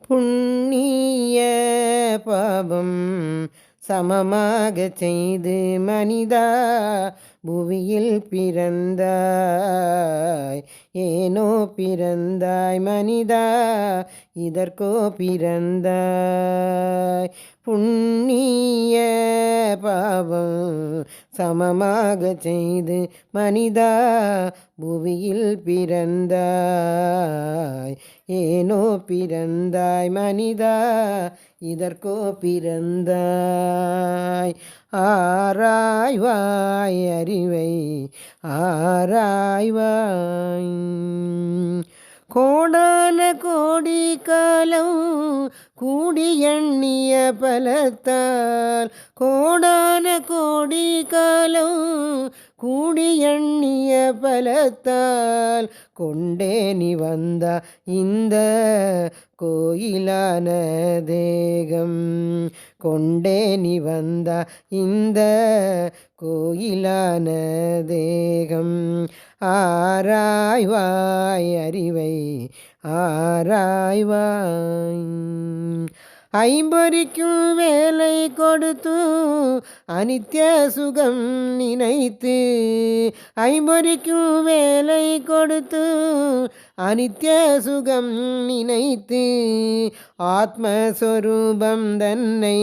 புண்ணிய பாவம் சமமாக செய்து மனிதா புவியில் பிறந்தாய். ஏனோ பிறந்தாய் மனிதா, இதற்கோ பிறந்தாய். புண்ணிய பாவம் சமமாக செய்து மனிதா புவியில் பிறந்தாய். ஏனோ பிறந்தாய் மனிதா, இதற்கோ பிறந்தாய். ஆராய்வாய் அறிவை ஆராய்வாய். கோடான கோடி காலம் கூடி எண்ணிய பலத்தால், கோடான கோடி காலம் கூடி எண்ணிய பலத்தால் கொண்டே நீ வந்த இந்த கோயிலான தேகம். கொண்டே நீ வந்த இந்த கோயிலான தேகம். ஆராய்வாய் அறிவை ஆராய்வாய். ஐம்பொறிக்கும் வேலை கொடுத்து அனித்ய சுகம் நினைத்து, ஐம்பொறிக்கும் வேலை கொடுத்து அனித்ய சுகம் நினைத்து ஆத்மஸ்வரூபம் தன்னை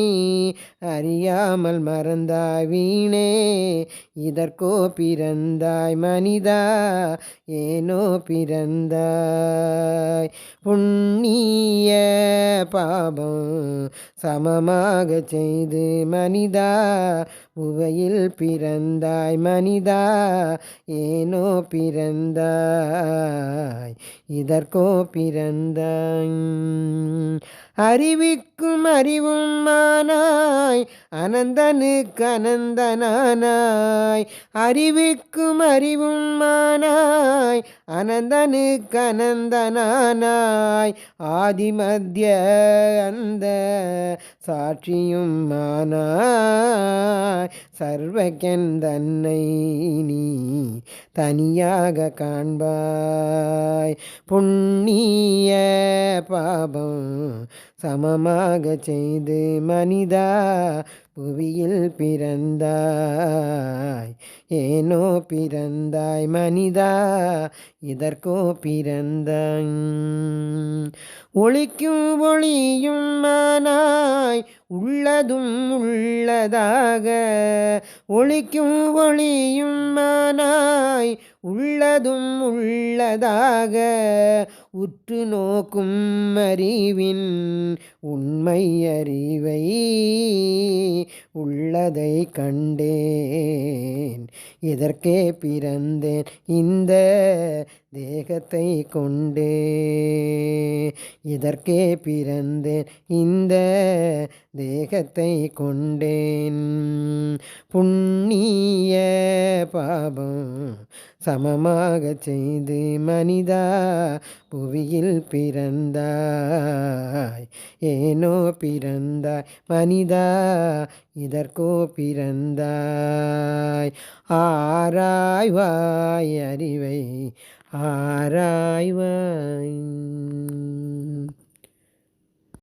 அறியாமல் மறந்தாய் வீணே. இதற்கோ பிறந்தாய் மனிதா, ஏனோ பிறந்தாய். புண்ணிய பாவம் சமமாக செய்து மனிதா புவையில் பிறந்தாய் மனிதா, ஏனோ பிறந்தாய். இதற்கோ பிறந்தாய். அறிவிக்கும் அறிவும் மானாய் அனந்தனுக்கு அனந்தனானாய். அறிவிக்கும் அறிவும் மானாய் அனந்தனுக்கு அனந்தனானாய். ஆதி மத்திய அந்த சாட்சியும் மானாய். சர்வஜன் தன்னை நீ தனியாக காண்பாய். புண்ணிய பாபம் சமமாக செய்து மனிதா புவியில் பிறந்தாய். ஏனோ பிறந்தாய் மனிதா, இதற்கோ பிறந்தாய். ஒளிக்கும் ஒளியும் மானாய் உள்ளதும் உள்ளதாக. ஒளிக்கும் ஒளியும் மானாய் உள்ளதும் உள்ளதாக. உற்று நோக்கும் அறிவின் உண்மை அறிவை உள்ளதை கண்டேன். இதற்கே பிறந்தேன் இந்த தேகத்தை கொண்டே. இதற்கே பிறந்தேன் இந்த தேகத்தை கொண்டேன். புண்ணிய பாபம் சமமாக செய்து மனிதா புவியில் பிறந்தாய். ஏனோ பிறந்தாய் மனிதா, இதற்கோ பிறந்தாய். ஆராய்வாய் அறிவை ஆராய்வாய்.